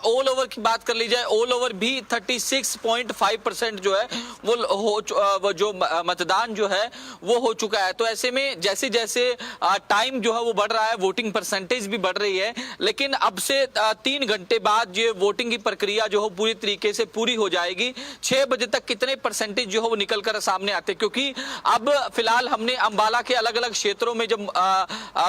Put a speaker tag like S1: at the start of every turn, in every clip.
S1: All over की बात कर ली जाए, ऑल ओवर भी 36.5% जो है वो जो मतदान जो है वो हो चुका है। तो ऐसे में जैसे जैसे टाइम जो है वो बढ़ रहा है, वोटिंग परसेंटेज भी बढ़ रही है, लेकिन अब से 3 घंटे बाद ये वोटिंग की प्रक्रिया जो है पूरी तरीके से पूरी हो जाएगी। 6 बजे तक कितने परसेंटेज जो है वो निकल कर सामने आते, क्योंकि अब फिलहाल हमने अंबाला के अलग अलग क्षेत्रों में जब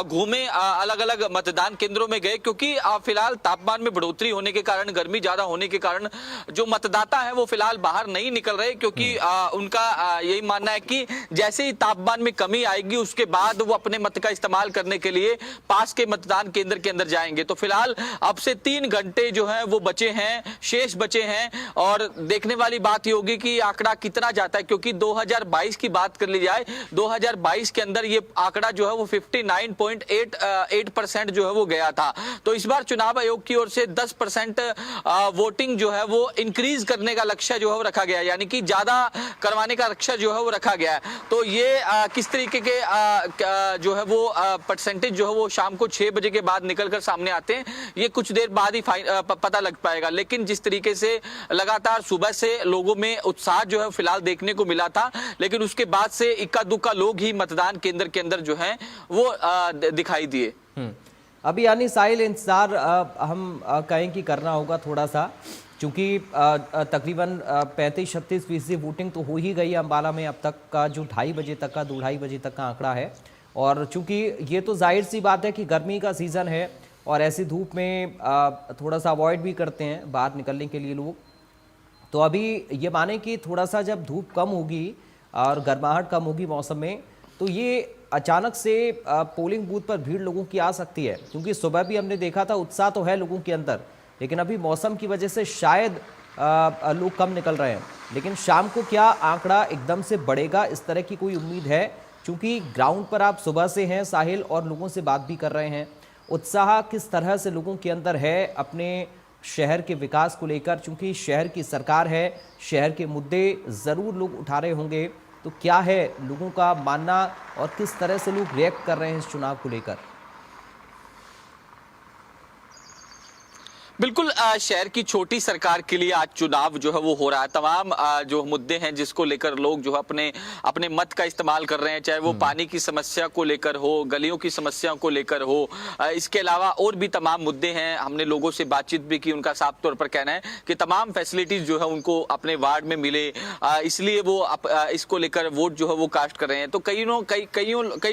S1: घूमे, अलग अलग मतदान केंद्रों में गए, क्योंकि फिलहाल तापमान में बढ़ोतरी होने के कारण, गर्मी ज्यादा होने के कारण जो मतदाता है वो फिलहाल बाहर नहीं निकल रहे, क्योंकि उनका यही मानना है कि जैसे ही तापमान में कमी आएगी उसके बाद वो अपने मत का इस्तेमाल करने के लिए पास के मतदान केंद्र के अंदर जाएंगे। तो फिलहाल अब से 3 घंटे जो है वो बचे हैं, शेष बचे हैं, और देखने वाली बात ये होगी कि आंकड़ा कितना जाता है, क्योंकि 2022 की बात कर ली जाए, 2022 के अंदर ये आंकड़ा जो है वो 59.8% जो है वो गया था। तो इस बार चुनाव आयोग की ओर से 10% वोटिंग जो है वो इंक्रीज करने का लक्ष्य जो है वो रखा गया है, यानी कि ज्यादा करवाने का लक्ष्य जो है वो रखा गया है। तो ये किस तरीके के जो है वो परसेंटेज जो है वो शाम को 6 बजे के बाद निकलकर सामने आते हैं, ये कुछ देर बाद ही पता लग पाएगा। लेकिन जिस तरीके से लगातार सुबह से लोगों में उत्साह जो है फिलहाल देखने को मिला था, लेकिन उसके बाद से इक्का दुक्का लोग ही मतदान केंद्र के अंदर जो है वो दिखाई दिए।
S2: अभी यानी साहिल इंतजार हम कहें कि करना होगा थोड़ा सा, क्योंकि तकरीबन 35-36% वोटिंग तो हो ही गई है अम्बाला में अब तक का, जो 2:30 बजे तक का 2-2:30 बजे तक का आंकड़ा है। और चूंकि ये तो जाहिर सी बात है कि गर्मी का सीज़न है और ऐसी धूप में थोड़ा सा अवॉइड भी करते हैं बाहर निकलने के लिए लोग। तो अभी ये माने कि थोड़ा सा जब धूप कम होगी और गर्माहट कम होगी मौसम में, तो ये अचानक से पोलिंग बूथ पर भीड़ लोगों की आ सकती है, क्योंकि सुबह भी हमने देखा था उत्साह तो है लोगों के अंदर, लेकिन अभी मौसम की वजह से शायद लोग कम निकल रहे हैं। लेकिन शाम को क्या आंकड़ा एकदम से बढ़ेगा, इस तरह की कोई उम्मीद है? क्योंकि ग्राउंड पर आप सुबह से हैं साहिल और लोगों से बात भी कर रहे हैं, उत्साह किस तरह से लोगों के अंदर है अपने शहर के विकास को लेकर? चूंकि शहर की सरकार है, शहर के मुद्दे ज़रूर लोग उठा रहे होंगे, तो क्या है लोगों का मानना और किस तरह से लोग रिएक्ट कर रहे हैं इस चुनाव को लेकर?
S1: बिल्कुल, शहर की छोटी सरकार के लिए आज चुनाव जो है वो हो रहा है। तमाम जो मुद्दे हैं जिसको लेकर लोग जो है अपने अपने मत का इस्तेमाल कर रहे हैं, चाहे वो पानी की समस्या को लेकर हो, गलियों की समस्या को लेकर हो, इसके अलावा और भी तमाम मुद्दे हैं। हमने लोगों से बातचीत भी की, उनका साफ तौर पर कहना है कि तमाम फैसिलिटीज जो है उनको अपने वार्ड में मिले, इसलिए वो इसको लेकर वोट जो है वो कास्ट कर रहे हैं। तो कई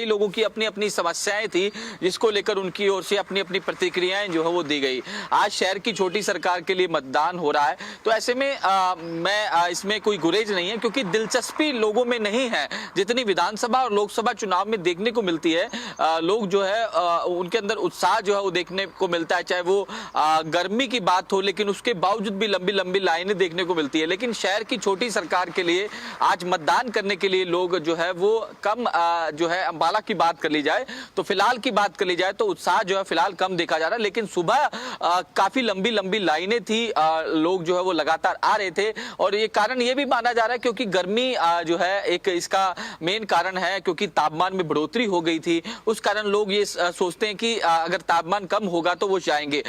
S1: लोगों की अपनी अपनी समस्याएं थी जिसको लेकर उनकी ओर से अपनी अपनी प्रतिक्रियाएं जो है वो दी गई। आज शहर की छोटी सरकार के लिए मतदान हो रहा है, तो ऐसे में मैं इसमें कोई गुरेज नहीं है, क्योंकि दिलचस्पी लोगों में नहीं है जितनी विधानसभा और लोकसभा चुनाव में देखने को मिलती है। लोग जो है उनके अंदर उत्साह जो है वो देखने को मिलता है, चाहे वो गर्मी की बात हो, लेकिन उसके बावजूद भी लंबी लंबी लाइनें देखने को मिलती है। लेकिन शहर की छोटी सरकार के लिए आज मतदान करने के लिए लोग जो है वो कम जो है अंबाला की बात कर ली जाए, तो फिलहाल की बात कर ली जाए तो उत्साह जो है फिलहाल कम देखा जा रहा है। लेकिन सुबह काफी लंबी लंबी लाइनें थी, लोग जो है वो लगातार आ रहे थे, और ये कारण ये भी माना जा रहा है क्योंकि गर्मी जो है एक इसका मेन कारण है, क्योंकि तापमान में बढ़ोतरी हो गई थी। उस कारण लोग ये सोचते हैं कि अगर तापमान कम होगा तो वो जाएंगे।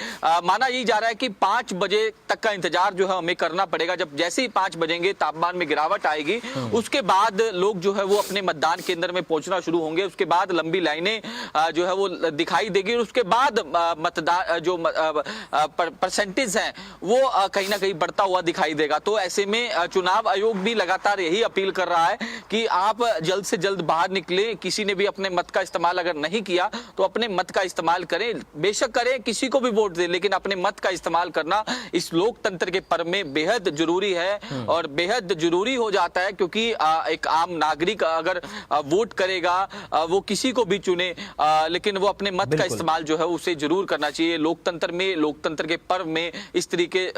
S1: माना ये जा रहा है कि 5 बजे तक का इंतजार जो है हमें करना पड़ेगा। जब जैसे ही 5 बजेंगे तापमान में गिरावट आएगी, उसके बाद लोग जो है वो अपने मतदान केंद्र में पहुंचना शुरू होंगे। उसके बाद लंबी लाइनें जो है वो दिखाई देगी, उसके बाद मतदान जो परसेंटेज है वो कहीं ना कहीं बढ़ता हुआ दिखाई देगा। तो ऐसे में चुनाव आयोग भी लगातार यही अपील कर रहा है कि आप जल्द से जल्द बाहर निकलें। किसी ने भी अपने मत का इस्तेमाल अगर नहीं किया तो अपने मत का इस्तेमाल करें, बेशक करें, किसी को भी वोट दें, लेकिन अपने मत का इस्तेमाल करना इस लोकतंत्र के पर्व में बेहद जरूरी है और बेहद जरूरी हो जाता है, क्योंकि एक आम नागरिक अगर वोट करेगा, वो किसी को भी चुने, लेकिन वो अपने मत का इस्तेमाल जो है उसे जरूर करना चाहिए। लोकतंत्र में, लोकतंत्र के पर्व में इस तरीके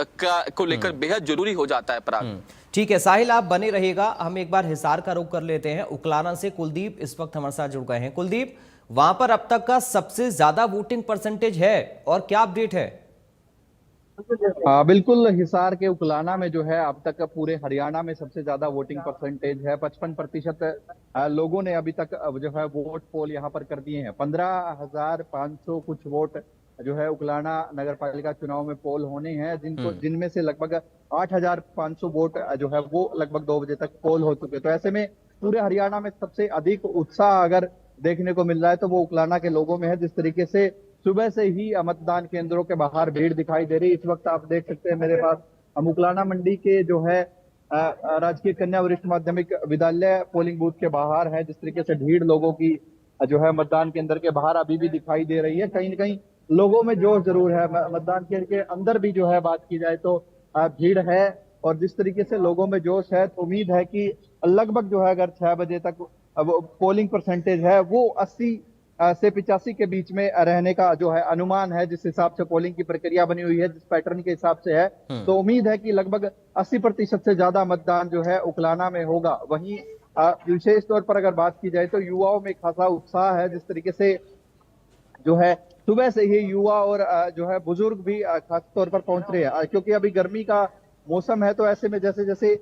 S1: को लेकर बेहद जरूरी हो जाता है। पराग,
S2: ठीक है साहिल, आप बने रहिएगा। हम एक बार हिसार का रुख कर लेते हैं। उकलाना से कुलदीप इस वक्त हमारे साथ जुड़ गए हैं। कुलदीप, वहां पर अब तक का सबसे ज्यादा वोटिंग परसेंटेज है और क्या अपडेट है?
S3: बिल्कुल, हिसार के उकलाना में जो है अब तक पूरे हरियाणा में सबसे ज्यादा वोटिंग परसेंटेज है। 55% लोगों ने अभी तक जो है वोट पोल यहाँ पर कर दिए हैं। 15,500 कुछ वोट जो है उकलाना नगर पालिका चुनाव में पोल होने हैं, जिनमें से लगभग 8,500 वोट जो है वो लगभग 2 बजे तक पोल हो चुके। तो ऐसे में पूरे हरियाणा में सबसे अधिक उत्साह अगर देखने को मिल रहा है तो वो उकलाना के लोगों में है। जिस तरीके से सुबह से ही मतदान केंद्रों के बाहर भीड़ दिखाई दे रही है। इस वक्त आप देख सकते हैं मेरे पास उकलाना मंडी के जो है राजकीय कन्या वरिष्ठ माध्यमिक विद्यालय पोलिंग बूथ के बाहर है। जिस तरीके से भीड़ लोगों की जो है मतदान केंद्र के बाहर अभी भी दिखाई दे रही है। कहीं न कहीं लोगों में जोश जरूर है। मतदान केंद्र के अंदर भी जो है बात की जाए तो भीड़ है, और जिस तरीके से लोगों में जोश है तो उम्मीद है कि लगभग जो है अगर 6 बजे तक पोलिंग परसेंटेज है वो 80 से 85 के बीच में रहने का जो है अनुमान है। जिस हिसाब से पोलिंग की प्रक्रिया बनी हुई है, जिस पैटर्न के हिसाब से है, तो उम्मीद है कि लगभग 80% से ज्यादा मतदान जो है उकलाना में होगा। वहीं विशेष तौर पर अगर बात की जाए तो युवाओं में खासा उत्साह है। जिस तरीके से जो है सुबह से ही युवा और जो है बुजुर्ग भी खास तौर पर पहुंच रहे हैं, क्योंकि अभी गर्मी का मौसम है। तो ऐसे में जैसे जैसे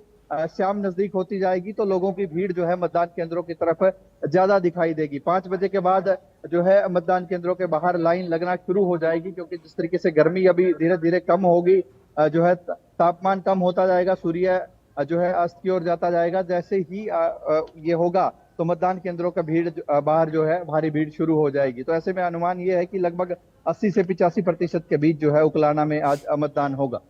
S3: शाम नजदीक होती जाएगी तो लोगों की भीड़ जो है मतदान केंद्रों की तरफ ज्यादा दिखाई देगी। 5 बजे के बाद जो है मतदान केंद्रों के बाहर लाइन लगना शुरू हो जाएगी, क्योंकि जिस तरीके से गर्मी अभी धीरे धीरे कम होगी, जो है तापमान कम होता जाएगा, सूर्य जो है अस्त की ओर जाता जाएगा। जैसे ही ये होगा तो मतदान केंद्रों का भीड़ बाहर जो है भारी भीड़ शुरू हो जाएगी। तो ऐसे में अनुमान ये है कि लगभग 80 से 85% के बीच जो है उकलाना में आज मतदान होगा।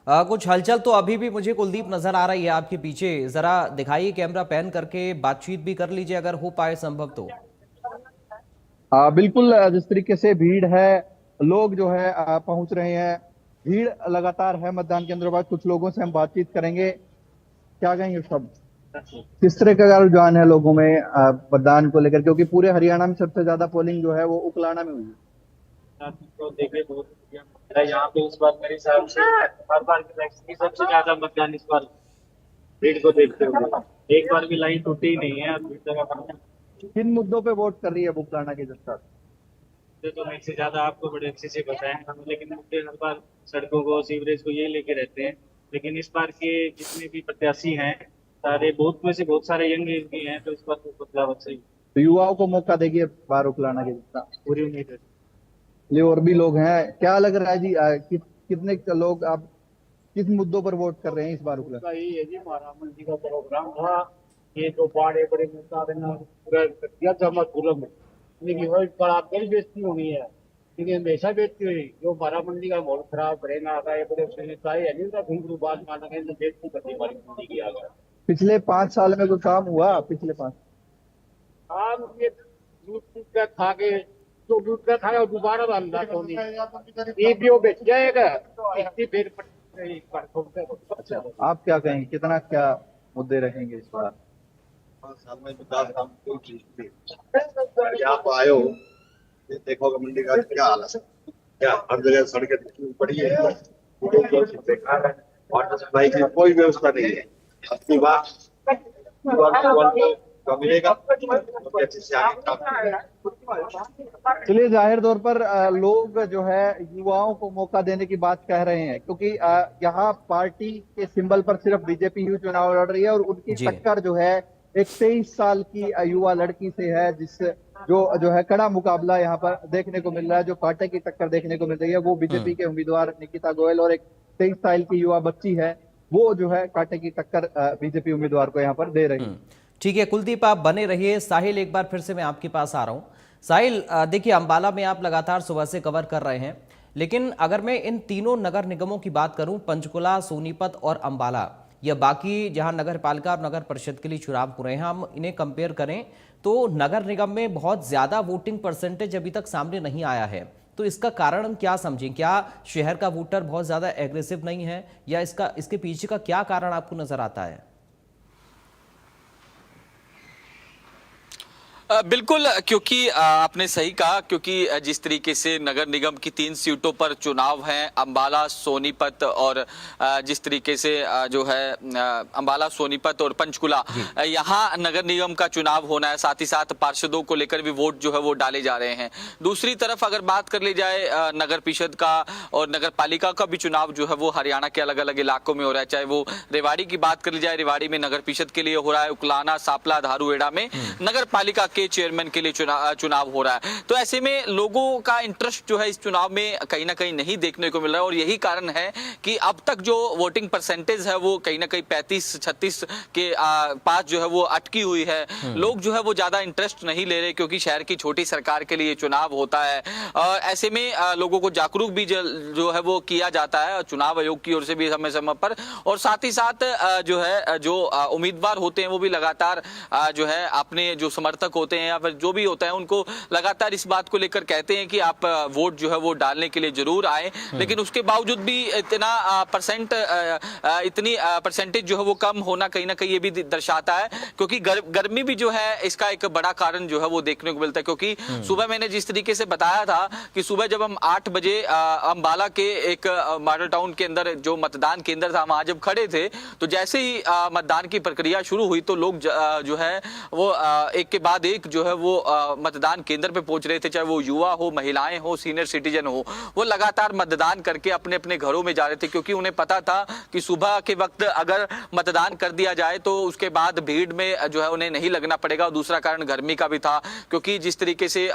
S2: कुछ हलचल तो अभी भी मुझे कुलदीप नजर आ रही है आपके पीछे, जरा दिखाइए कैमरा पैन करके, बातचीत भी कर लीजिए अगर हो पाए संभव तो।
S3: बिल्कुल, जिस तरीके से भीड़ है, लोग जो है पहुंच रहे हैं, भीड़ लगातार है मतदान केंद्रों पर। कुछ लोगों से हम बातचीत करेंगे। क्या कहेंगे सब, किस तरह का रुझान है लोगों में मतदान को लेकर, क्योंकि पूरे हरियाणा में सबसे ज्यादा पोलिंग जो है वो उकलाना में हुई है।
S4: तो देखिए बहुत यहाँ पे इस बार मेरे हिसाब से हर बार की इलेक्शन की सबसे ज्यादा मतदान इस बार भीड़ को देखते हुए, एक बार भी लाइन टूटी ही नहीं है।
S3: किन मुद्दों पे वोट कर रही है उकलाना की जनता?
S4: तो मैं इससे ज्यादा आपको बड़े अच्छे से बताएं, लेकिन मुद्दे हर बार सड़कों को, सीवरेज को ये लेके रहते हैं। लेकिन इस बार के जितने भी प्रत्याशी हैं सारे, बहुत में से बहुत सारे यंग एज भी हैं, तो इस बार तो बदलाव अच्छा ही।
S3: तो युवाओं को मौका देगी बार उकलाना की जनता,
S4: पूरी उम्मीद है।
S3: ये और भी लोग हैं, क्या लग रहा है जी कितने लोग आप किस मुद्दों पर वोट कर रहे हैं इस बार उकलाना?
S4: यही है जी, हमारा मंडी का प्रोग्राम था, ये जो बड़े बड़े मुद्दा पूरा किया जमा जुलम है, लेकिन वो पर आप कई बेइज्जती होनी है, लेकिन हमेशा बेइज्जती हुई। जो हमारा मंडी का माहौल खराब करेगा आगा, ये बड़े है नहीं का घुंघरू बात मारना कहीं तो बेइज्जती करनी हमारी मंडी की आगा।
S3: पिछले 5 साल में कोई काम हुआ? पिछले 5
S4: काम ये दूध का खा के, तो दूध का खाया दोबारा बांधा तो नहीं, ये भी वो बेच जाएगा, इतनी देर पर।
S3: आप क्या कहेंगे, कितना क्या मुद्दे रहेंगे इस बार?
S5: 5 साल में विकास काम कोई चीज नहीं। आप आए हो, देखोगे मंडी का क्या हालत है, क्या हर जगह सड़कें पड़ी है, बेकार है, वाटर सप्लाई की कोई व्यवस्था नहीं है। अपनी बात मिलेगा तो अच्छे से आगे काम।
S3: चलिए, जाहिर तौर पर लोग जो है युवाओं को मौका देने की बात कह रहे हैं, क्योंकि यहाँ पार्टी के सिंबल पर सिर्फ बीजेपी ही चुनाव लड़ रही है, और उनकी टक्कर जो है एक 23 साल की युवा लड़की से है, जो है कड़ा मुकाबला यहाँ पर देखने को मिल रहा है। जो कांटे की टक्कर देखने को मिल रही है वो बीजेपी के उम्मीदवार निकिता गोयल और एक 23 साल की युवा बच्ची है, वो जो है कांटे की टक्कर बीजेपी उम्मीदवार को यहाँ पर दे रही है।
S2: ठीक है कुलदीप, आप बने रहिए। साहिल, एक बार फिर से मैं आपके पास आ रहा हूं। साहिल, देखिए अंबाला में आप लगातार सुबह से कवर कर रहे हैं, लेकिन अगर मैं इन तीनों नगर निगमों की बात करूं, पंचकुला, सोनीपत और अंबाला, या बाकी जहां नगर पालिका और नगर परिषद के लिए चुनाव हो रहे हैं, हम इन्हें कंपेयर करें तो नगर निगम में बहुत ज्यादा वोटिंग परसेंटेज अभी तक सामने नहीं आया है। तो इसका कारण हम क्या समझें? क्या शहर का वोटर बहुत ज्यादा एग्रेसिव नहीं है, या इसके पीछे का क्या कारण आपको नजर आता है?
S1: बिल्कुल, क्योंकि आपने सही कहा, क्योंकि जिस तरीके से नगर निगम की 3 सीटों पर चुनाव हैं, अंबाला, सोनीपत और जिस तरीके से जो है अंबाला, सोनीपत और पंचकुला, यहाँ नगर निगम का चुनाव होना है, साथ ही साथ पार्षदों को लेकर भी वोट जो है वो डाले जा रहे हैं। दूसरी तरफ अगर बात कर ली जाए नगर परिषद का और नगर पालिका का भी चुनाव जो है वो हरियाणा के अलग अलग इलाकों में हो रहा है। चाहे वो रेवाड़ी की बात कर ली जाए, रेवाड़ी में नगर परिषद के लिए हो रहा है, उकलाना, सापला, धारूहेड़ा में नगर पालिका के चेयरमैन के लिए चुनाव हो रहा है। तो ऐसे में लोगों का इंटरेस्ट जो है इस चुनाव में कहीं ना कहीं नहीं देखने को मिल रहा है और यही कारण है कि अब तक जो वोटिंग परसेंटेज है वो कहीं ना कहीं 35-36 के पास जो है वो अटकी हुई है। लोग जो है वो ज्यादा इंटरेस्ट नहीं ले रहे क्योंकि शहर की छोटी सरकार के लिए चुनाव होता है और ऐसे में लोगों को जागरूक भी जो है वो किया जाता है चुनाव आयोग की ओर से भी समय समय पर, और साथ ही साथ जो है जो उम्मीदवार होते हैं वो भी लगातार जो है अपने जो समर्थक होते हैं या फिर जो भी होता है उनको लगातार इस बात को लेकर कहते हैं कि आप वोट जो है वो डालने के लिए जरूर आए। लेकिन उसके बावजूद भी इतनी परसेंटेज जो है वो कम होना कहीं ना कहीं ये भी दर्शाता है क्योंकि गर्मी भी जो है इसका एक बड़ा कारण जो है वो देखने को मिलता है। क्योंकि सुबह मैंने जिस तरीके से बताया था कि सुबह जब हम 8 बजे अंबाला के एक मॉडल टाउन के अंदर जो मतदान केंद्र था वहां जब खड़े थे तो जैसे ही मतदान की प्रक्रिया शुरू हुई तो लोग जो है वो एक के बाद एक जो है वो मतदान केंद्र पे पहुंच रहे थे, चाहे वो युवा हो, महिलाएं हो, सीनियर सिटीजन हो, वो लगातार मतदान करके अपने अपने घरों में जा रहे थे क्योंकि उन्हें पता था कि सुबह के वक्त अगर मतदान कर दिया जाए तो उसके बाद भीड़ में जो है उन्हें नहीं लगना पड़ेगा। और दूसरा कारण गर्मी का भी था क्योंकि जिस तरीके से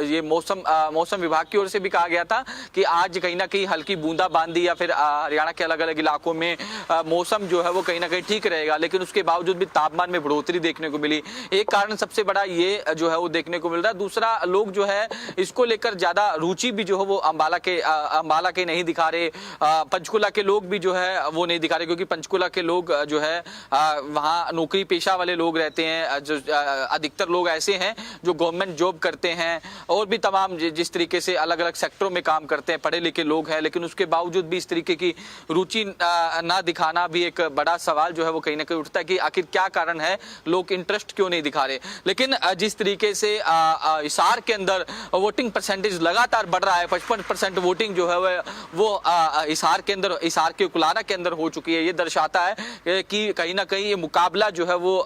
S1: ये मौसम विभाग की ओर से भी कहा गया था कि आज कहीं ना कहीं हल्की बूंदाबांदी या फिर हरियाणा के अलग अलग इलाकों में मौसम जो है वो कहीं ना कहीं ठीक रहेगा, लेकिन उसके बावजूद भी तापमान में बढ़ोतरी देखने को मिली। एक कारण सबसे बड़ा ये जो है वो देखने को मिल रहा है। दूसरा, लोग जो है इसको लेकर ज्यादा रुचि भी जो है वो अंबाला के नहीं दिखा रहे, पंचकुला के लोग भी जो है वो नहीं दिखा रहे क्योंकि पंचकुला के लोग जो है वहाँ नौकरी पेशा वाले लोग रहते हैं, जो अधिकतर लोग ऐसे हैं जो गवर्नमेंट जॉब करते हैं और भी तमाम जिस तरीके से अलग अलग सेक्टरों में काम करते हैं, पढ़े लिखे लोग हैं, लेकिन उसके बावजूद भी इस तरीके की रुचि ना दिखाना भी एक बड़ा सवाल जो है वो कहीं ना कहीं उठता है कि आखिर क्या कारण है, लोग इंटरेस्ट क्यों नहीं दिखा रहे। लेकिन जिस तरीके से हिसार के अंदर वोटिंग परसेंटेज लगातार बढ़ रहा है, 55% वोटिंग जो है वो हिसार के अंदर, हिसार के कुलाना के अंदर हो चुकी है, ये दर्शाता है कि कहीं ना कहीं ये मुकाबला जो है वो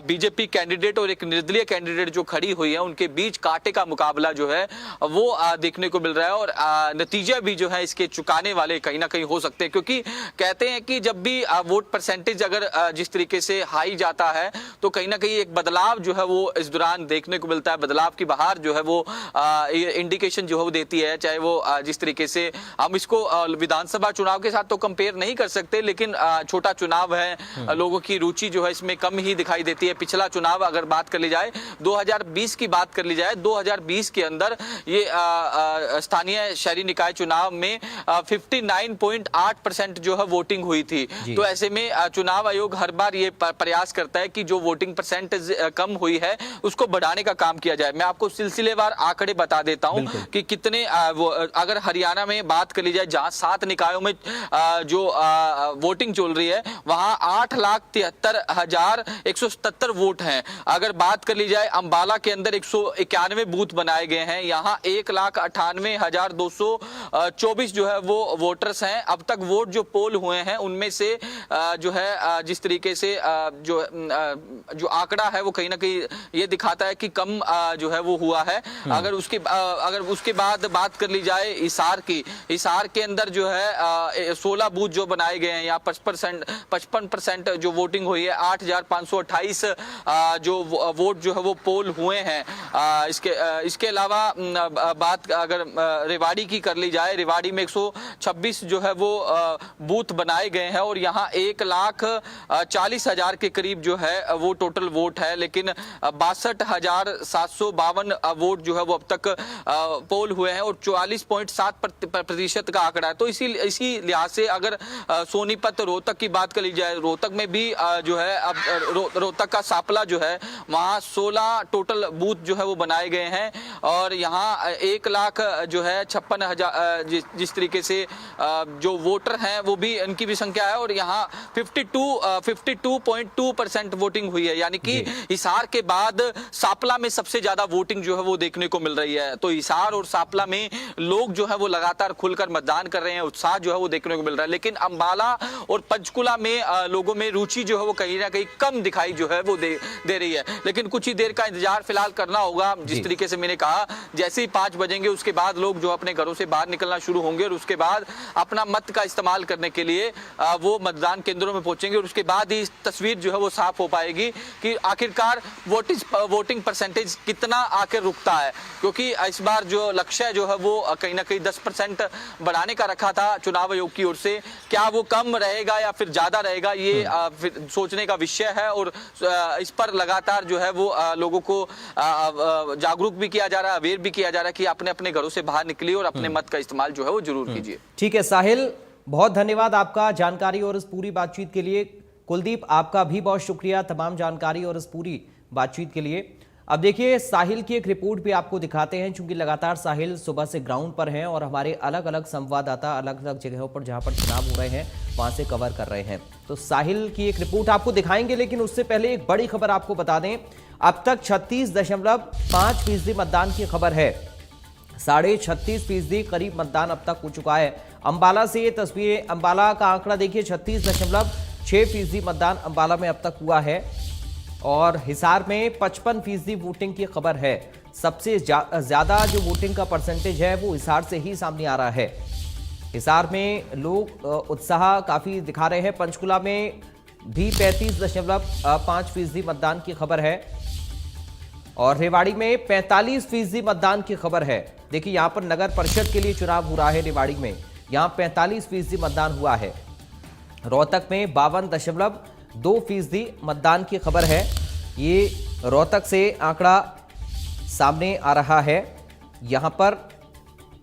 S1: बीजेपी कैंडिडेट और एक निर्दलीय कैंडिडेट जो खड़ी हुई है उनके बीच कांटे का मुकाबला जो है वो देखने को मिल रहा है और नतीजे भी जो है इसके चुकाने वाले कहीं ना कहीं हो सकते हैं क्योंकि कहते हैं कि जब भी वोट परसेंटेज अगर जिस तरीके से हाई जाता है तो कहीं ना कहीं एक बदलाव जो है वो इस दौरान देखने को मिलता है, बदलाव की बहार जो है वो इंडिकेशन जो है वो देती है। चाहे वो जिस तरीके से हम इसको विधानसभा चुनाव के साथ तो कंपेयर नहीं कर सकते, लेकिन छोटा चुनाव है, लोगों की रुचि जो है इसमें कम ही दिखाई देती है। पिछला चुनाव अगर बात कर ली जाए 2020 की बात कर ली जाए, 2020 के अंदर ये स्थानीय शहरी निकाय चुनाव में 59.8% जो है वोटिंग हुई थी। तो ऐसे में चुनाव आयोग हर बार ये प्रयास करता है कि जो वोटिंग परसेंटेज कम हुई है उसको बढ़ाने का काम किया जाए। मैं आपको सिलसिलेवार आंकड़े बता देता हूं कि कितने अगर हरियाणा में बात कर ली जाए जहां 7 निकायों में जो वोटिंग चल रही है वहां 8,73,177 वोट हैं। अगर बात कर ली जाए अंबाला के अंदर 191 बूथ बनाए गए हैं, यहाँ 1,98,224 जो है वो वोटर्स हैं। अब तक वोट जो पोल हुए हैं उनमें से जो है जिस तरीके से जो आंकड़ा है वो कहीं ना कहीं ये दिखाता है कि कम जो है वो हुआ है। अगर उसके बाद बात कर ली जाए हिसार की, हिसार के अंदर जो है 16 बूथ जो बनाए गए हैं, यहाँ 55% जो वोटिंग हुई है, 8,528 जो वोट जो है वो पोल हुए हैं। इसके अलावा बात अगर रेवाड़ी की कर ली जाए, रेवाड़ी में 126 जो है वो बूथ बनाए गए हैं और यहाँ 1,40,000 के करीब जो है वो टोटल वोट है, लेकिन 62,752 वोट जो है वो अब तक पोल हुए हैं और 44.7% का आंकड़ा है। तो इसी लिहाज से अगर सोनीपत रोहतक की बात कर ली जाए, रोहतक में भी जो है अब रोहतक का सापला जो है वहाँ 16 टोटल बूथ जो है वो बनाए गए हैं और यहाँ 1,00,000 जो है 56,000 जिस तरीके से जो वोटर हैं वो भी इनकी भी संख्या है और यहाँ 52.2% वोटिंग हुई है, यानी कि हिसार के बाद सापला में सबसे ज्यादा वोटिंग जो है वो देखने को मिल रही है। तो हिसार और सापला में लोग जो है वो लगातार खुलकर मतदान कर रहे हैं। रहे हैं, उत्साह जो है वो देखने को मिल रहा है। लेकिन अंबाला और पंचकुला में लोगों में रुचि जो है वो कहीं ना कहीं कम दिखाई जो है वो दे रही है। लेकिन कुछ ही देर का इंतजार फिलहाल करना होगा। जिस तरीके से मैंने कहा, जैसे ही 5 बजेंगे उसके बाद लोग जो अपने घरों से बाहर निकलना शुरू होंगे और उसके बाद अपना मत का इस्तेमाल करने के लिए वो मतदान केंद्रों में पहुंचेंगे और उसके बाद ही तस्वीर जो है वो साफ हो पाएगी कि आखिरकार वोटिंग परसेंटेज कितना आकर रुकता है। क्योंकि इस बार जो लक्ष्य जो है वो कहीं ना कहीं 10% बढ़ाने का रखा था चुनाव आयोग की ओर से, क्या वो कम रहेगा या फिर ज्यादा रहेगा, ये फिर सोचने का विषय है। और इस पर लगातार जो है वो लोगों को जागरूक भी किया जा रहा है, अवेयर भी किया जा रहा है कि अपने अपने घरों से बाहर निकलिए और अपने मत का इस्तेमाल जो है वो जरूर कीजिए।
S2: ठीक है साहिल, बहुत धन्यवाद आपका जानकारी और इस पूरी बातचीत के लिए। कुलदीप, आपका भी बहुत शुक्रिया तमाम जानकारी और इस पूरी बातचीत के लिए। अब देखिए, साहिल की एक रिपोर्ट भी आपको दिखाते हैं, क्योंकि लगातार साहिल सुबह से ग्राउंड पर हैं और हमारे अलग अलग संवाददाता अलग अलग जगहों पर जहां पर चुनाव हो रहे हैं वहां से कवर कर रहे हैं। तो साहिल की एक रिपोर्ट आपको दिखाएंगे, लेकिन उससे पहले एक बड़ी खबर आपको बता दें। अब तक 36.5% मतदान की खबर है। 36.5% करीब मतदान अब तक हो चुका है। अंबाला से ये तस्वीरें, अंबाला का आंकड़ा देखिए, 36.6% मतदान अंबाला में अब तक हुआ है और हिसार में 55% वोटिंग की खबर है। सबसे ज्यादा जो वोटिंग का परसेंटेज है वो हिसार से ही सामने आ रहा है। हिसार में लोग उत्साह काफी दिखा रहे हैं। पंचकुला में भी 35.5% मतदान की खबर है और रेवाड़ी में 45% मतदान की खबर है। देखिए, यहां पर नगर परिषद के लिए चुनाव हो रहा है। रेवाड़ी में यहां 45% मतदान हुआ है। रोहतक में 52.2% मतदान की खबर है। ये रोहतक से आंकड़ा सामने आ रहा है। यहां पर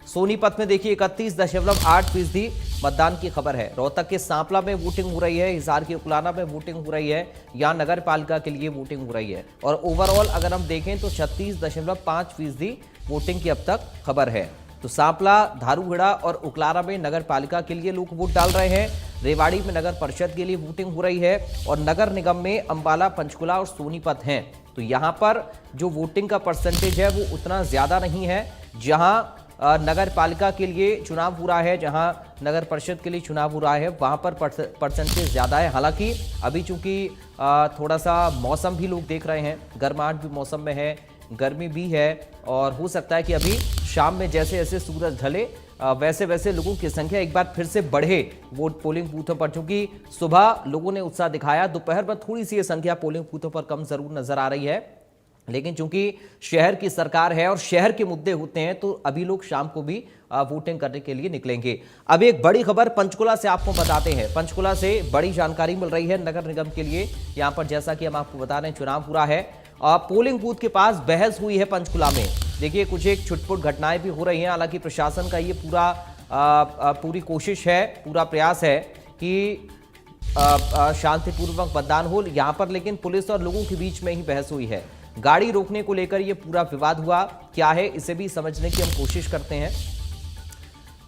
S2: सोनीपत में देखिए 31.8% मतदान की खबर है। रोहतक के सांपला में वोटिंग हो रही है, हिसार के उकलाना में वोटिंग हो रही है, यहां नगर पालिका के लिए वोटिंग हो रही है। और ओवरऑल अगर हम देखें तो 36.5% वोटिंग की अब तक खबर है। तो सांपला, धारूगढ़ा और उकलारा में नगर पालिका के लिए लोग वोट डाल रहे हैं। रेवाड़ी में नगर परिषद के लिए वोटिंग हो रही है और नगर निगम में अंबाला, पंचकुला और सोनीपत हैं। तो यहां पर जो वोटिंग का परसेंटेज है वो उतना ज्यादा नहीं है। जहां नगर पालिका के लिए चुनाव हो रहा है, जहां नगर परिषद के लिए चुनाव हो रहा है, वहां पर परसेंटेज ज्यादा है। हालांकि अभी चूंकि थोड़ा सा मौसम भी लोग देख रहे हैं, गर्माहट भी मौसम में है, गर्मी भी है और हो सकता है कि अभी शाम में जैसे जैसे सूरज ढले वैसे वैसे लोगों की संख्या एक बार फिर से बढ़े वोट पोलिंग बूथों पर। क्योंकि सुबह लोगों ने उत्साह दिखाया, दोपहर में थोड़ी सी ये संख्या पोलिंग बूथों पर कम जरूर नजर आ रही है। लेकिन चूंकि शहर की सरकार है और शहर के मुद्दे होते हैं तो अभी लोग शाम को भी वोटिंग करने के लिए निकलेंगे। अब एक बड़ी खबर पंचकुला से आपको बताते हैं। पंचकुला से बड़ी जानकारी मिल रही है नगर निगम के लिए। यहां पर जैसा कि हम आपको बता रहे हैं, चुनाव पूरा है। पोलिंग बूथ के पास बहस हुई है पंचकुला में। देखिए, कुछ एक छुटपुट घटनाएं भी हो रही हैं। हालांकि प्रशासन का ये पूरी कोशिश है, पूरा प्रयास है कि शांतिपूर्वक मतदान हो यहां पर, लेकिन पुलिस और लोगों के बीच में ही बहस हुई है। गाड़ी रोकने को लेकर यह पूरा विवाद हुआ, क्या है इसे भी समझने की हम कोशिश करते हैं।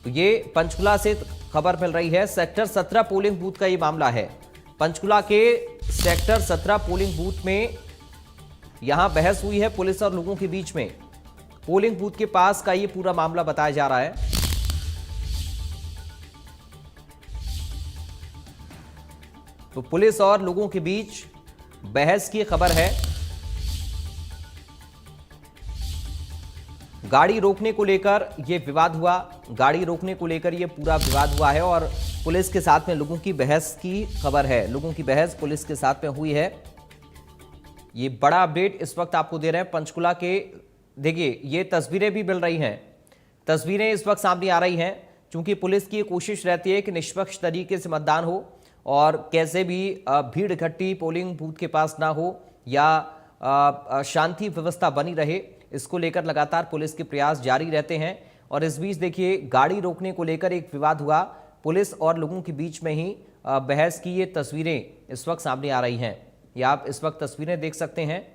S2: तो ये पंचकुला से खबर मिल रही है। सेक्टर 17 पोलिंग बूथ का ये मामला है। पंचकुला के सेक्टर 17 पोलिंग बूथ में यहां बहस हुई है पुलिस और लोगों के बीच में। पोलिंग बूथ के पास का ये पूरा मामला बताया जा रहा है। तो पुलिस और लोगों के बीच बहस की खबर है। गाड़ी रोकने को लेकर यह विवाद हुआ, गाड़ी रोकने को लेकर यह पूरा विवाद हुआ है और पुलिस के साथ में लोगों की बहस की खबर है। लोगों की बहस पुलिस के साथ में हुई है। ये बड़ा अपडेट इस वक्त आपको दे रहे हैं पंचकुला के। देखिए, ये तस्वीरें भी मिल रही हैं, तस्वीरें इस वक्त सामने आ रही हैं। चूंकि पुलिस की कोशिश रहती है कि निष्पक्ष तरीके से मतदान हो और कैसे भी भीड़ इकट्ठी पोलिंग बूथ के पास ना हो या शांति व्यवस्था बनी रहे, इसको लेकर लगातार पुलिस के प्रयास जारी रहते हैं। और इस बीच देखिए, गाड़ी रोकने को लेकर एक विवाद हुआ, पुलिस और लोगों के बीच में ही बहस की ये तस्वीरें इस वक्त सामने आ रही हैं। ये आप इस वक्त तस्वीरें देख सकते हैं।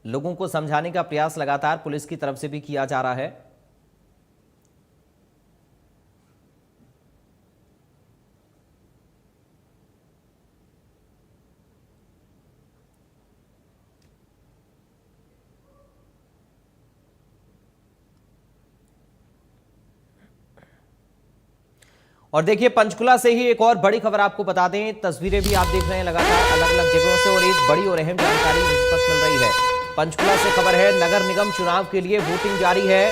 S2: लोगों को समझाने का प्रयास लगातार पुलिस की तरफ से भी किया जा रहा है। और देखिए पंचकुला से ही एक और बड़ी खबर आपको बता दें, तस्वीरें भी आप देख रहे हैं लगातार अलग अलग जगहों से, और एक बड़ी और अहम जानकारी इस वक्त मिल रही है। पंचकुला से खबर है, नगर निगम चुनाव के लिए वोटिंग जारी है।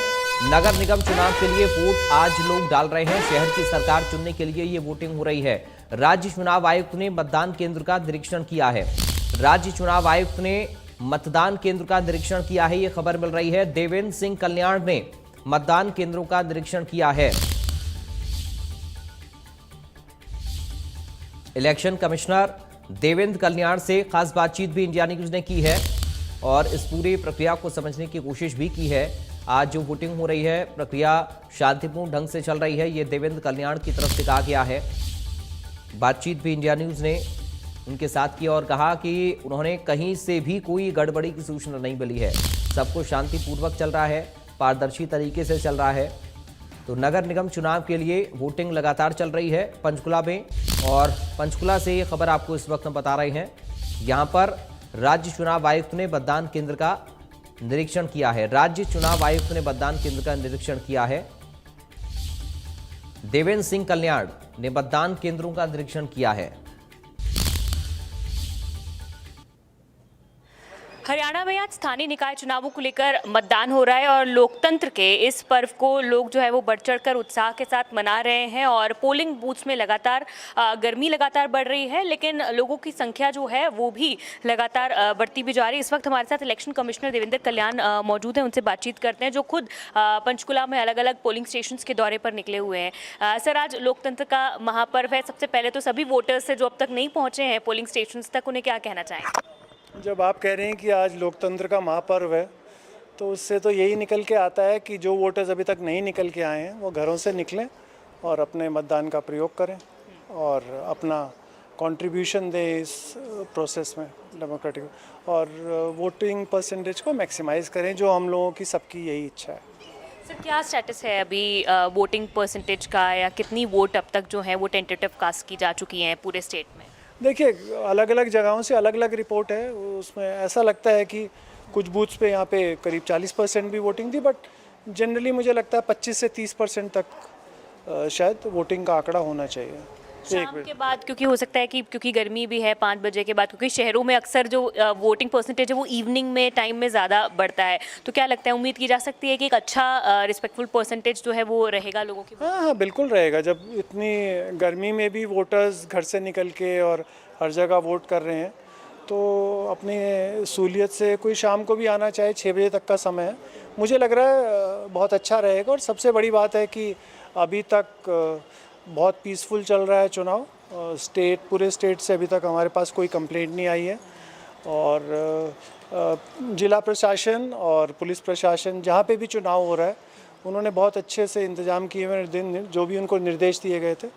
S2: नगर निगम चुनाव के लिए वोट आज लोग डाल रहे हैं। शहर की सरकार चुनने के लिए ये वोटिंग हो रही है। राज्य चुनाव आयुक्त ने मतदान केंद्र का निरीक्षण किया है। राज्य चुनाव आयुक्त ने मतदान केंद्र का निरीक्षण किया है, ये खबर मिल रही है। देवेंद्र सिंह कल्याण ने मतदान केंद्रों का निरीक्षण किया है। इलेक्शन कमिश्नर देवेंद्र कल्याण से खास बातचीत भी इंडिया न्यूज ने की है और इस पूरी प्रक्रिया को समझने की कोशिश भी की है। आज जो वोटिंग हो रही है, प्रक्रिया शांतिपूर्ण ढंग से चल रही है, ये देवेंद्र कल्याण की तरफ से कहा गया है। बातचीत भी इंडिया न्यूज ने उनके साथ की और कहा कि उन्होंने कहीं से भी कोई गड़बड़ी की सूचना नहीं मिली है। सब कुछ शांतिपूर्वक चल रहा है, पारदर्शी तरीके से चल रहा है। तो नगर निगम चुनाव के लिए वोटिंग लगातार चल रही है पंचकुला में, और पंचकुला से ये खबर आपको इस वक्त हम बता रहे हैं। यहाँ पर राज्य चुनाव आयुक्त ने मतदान केंद्र का निरीक्षण किया है। राज्य चुनाव आयुक्त ने मतदान केंद्र का निरीक्षण किया है। देवेंद्र सिंह कल्याण ने मतदान केंद्रों का निरीक्षण किया है।
S6: हरियाणा में आज स्थानीय निकाय चुनावों को लेकर मतदान हो रहा है और लोकतंत्र के इस पर्व को लोग जो है वो बढ़ चढ़कर उत्साह के साथ मना रहे हैं। और पोलिंग बूथ्स में लगातार गर्मी लगातार बढ़ रही है, लेकिन लोगों की संख्या जो है वो भी लगातार बढ़ती भी जा रही है। इस वक्त हमारे साथ इलेक्शन कमिश्नर देवेंद्र कल्याण मौजूद हैं, उनसे बातचीत करते हैं, जो खुद पंचकुला में अलग अलग पोलिंग स्टेशन के दौरे पर निकले हुए हैं। सर, आज लोकतंत्र का महापर्व है। सबसे पहले तो सभी वोटर्स से जो अब तक नहीं पहुँचे हैं पोलिंग स्टेशन तक, उन्हें क्या कहना चाहेंगे?
S7: जब आप कह रहे हैं कि आज लोकतंत्र का महापर्व है, तो उससे तो यही निकल के आता है कि जो वोटर्स अभी तक नहीं निकल के आए हैं वो घरों से निकलें और अपने मतदान का प्रयोग करें और अपना कंट्रीब्यूशन दें इस प्रोसेस में डेमोक्रेटिक, और वोटिंग परसेंटेज को मैक्सिमाइज़ करें, जो हम लोगों की सबकी यही इच्छा है।
S6: सर, क्या स्टेटस है अभी वोटिंग परसेंटेज का, या कितनी वोट अब तक जो है वो टेंटेटिव कास्ट की जा चुकी हैं पूरे स्टेट में?
S7: देखिए, अलग अलग जगहों से अलग अलग रिपोर्ट है। उसमें ऐसा लगता है कि कुछ बूथ्स पे यहाँ पे करीब 40% भी वोटिंग थी, बट जनरली मुझे लगता है 25 से 30% तक शायद वोटिंग का आंकड़ा होना चाहिए।
S6: शाम के बाद, क्योंकि हो सकता है कि क्योंकि गर्मी भी है 5 बजे के बाद, क्योंकि शहरों में अक्सर जो वोटिंग परसेंटेज है वो इवनिंग में टाइम में ज़्यादा बढ़ता है, तो क्या लगता है, उम्मीद की जा सकती है कि एक अच्छा रिस्पेक्टफुल परसेंटेज जो है वो रहेगा लोगों की?
S7: हाँ, बिल्कुल रहेगा। जब इतनी गर्मी में भी वोटर्स घर से निकल के और हर जगह वोट कर रहे हैं, तो अपनी सहूलियत से कोई शाम को भी आना चाहे, 6 बजे तक का समय है, मुझे लग रहा है बहुत अच्छा रहेगा। और सबसे बड़ी बात है कि अभी तक बहुत पीसफुल चल रहा है चुनाव। पूरे स्टेट से अभी तक हमारे पास कोई कंप्लेंट नहीं आई है, और जिला प्रशासन और पुलिस प्रशासन जहाँ पे भी चुनाव हो रहा है उन्होंने बहुत अच्छे से इंतजाम किए हुए, जो भी उनको निर्देश दिए गए थे,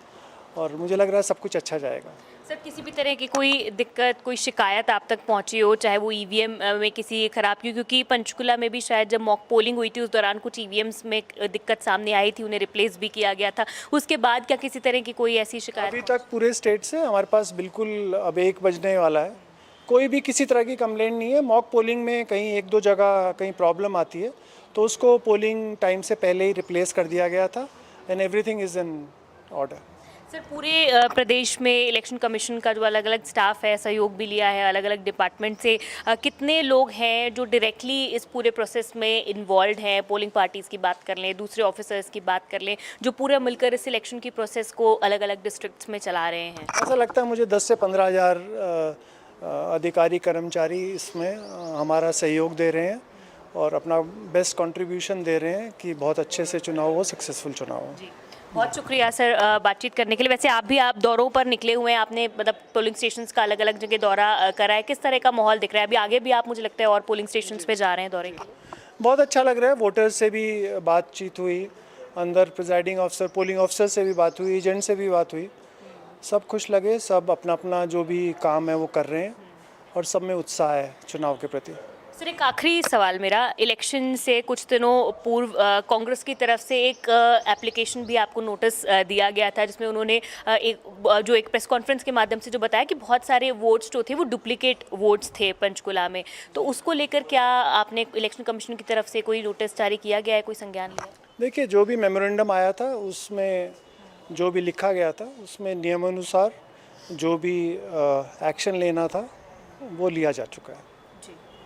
S7: और मुझे लग रहा है सब कुछ अच्छा जाएगा।
S6: सर, किसी भी तरह की कोई दिक्कत, कोई शिकायत आप तक पहुंची हो, चाहे वो ईवीएम में किसी खराब की, क्योंकि पंचकुला में भी शायद जब मॉक पोलिंग हुई थी उस दौरान कुछ ईवीएम्स में दिक्कत सामने आई थी, उन्हें रिप्लेस भी किया गया था, उसके बाद क्या किसी तरह की कोई ऐसी शिकायत?
S7: अभी तक पूरे स्टेट से हमारे पास बिल्कुल अब 1 बजने वाला है, कोई भी किसी तरह की कंप्लेंट नहीं है। मॉक पोलिंग में कहीं 1-2 जगह कहीं प्रॉब्लम आती है, तो उसको पोलिंग टाइम से पहले ही रिप्लेस कर दिया गया था, and everything is in order.
S6: Sir, पूरे प्रदेश में इलेक्शन कमीशन का जो अलग अलग स्टाफ है, सहयोग भी लिया है अलग अलग डिपार्टमेंट से, कितने लोग हैं जो डायरेक्टली इस पूरे प्रोसेस में इन्वॉल्व हैं? पोलिंग पार्टीज़ की बात कर लें, दूसरे ऑफिसर्स की बात कर लें, जो पूरा मिलकर इस इलेक्शन की प्रोसेस को अलग अलग डिस्ट्रिक्ट्स में चला रहे हैं।
S7: ऐसा लगता है मुझे 10 से 15 हज़ार अधिकारी कर्मचारी इसमें हमारा सहयोग दे रहे हैं और अपना बेस्ट कंट्रीब्यूशन दे रहे हैं कि बहुत अच्छे से चुनाव हो, सक्सेसफुल चुनाव हो।
S6: बहुत शुक्रिया सर बातचीत करने के लिए। वैसे आप दौरों पर निकले हुए हैं, आपने मतलब पोलिंग स्टेशंस का अलग अलग जगह दौरा करा है, किस तरह का माहौल दिख रहा है? अभी आगे भी आप, मुझे लगता है, और पोलिंग स्टेशंस पे जा रहे हैं दौरे के?
S7: बहुत अच्छा लग रहा है। वोटर्स से भी बातचीत हुई, अंदर प्रिजाइडिंग ऑफिसर, पोलिंग ऑफिसर से भी बात हुई, एजेंट से भी बात हुई, सब खुश लगे, सब अपना अपना जो भी काम है वो कर रहे हैं और सब में उत्साह है चुनाव के प्रति।
S6: सर, एक आखिरी सवाल मेरा, इलेक्शन से कुछ दिनों पूर्व कांग्रेस की तरफ से एक एप्लीकेशन भी आपको नोटिस दिया गया था, जिसमें उन्होंने एक प्रेस कॉन्फ्रेंस के माध्यम से जो बताया कि बहुत सारे वोट्स जो थे वो डुप्लीकेट वोट्स थे पंचकुला में, तो उसको लेकर क्या आपने इलेक्शन कमीशन की तरफ से कोई नोटिस जारी किया गया है, कोई संज्ञान लिया?
S7: देखिए, जो भी मेमोरेंडम आया था उसमें जो भी लिखा गया था उसमें नियमानुसार जो भी एक्शन लेना था वो लिया जा चुका है।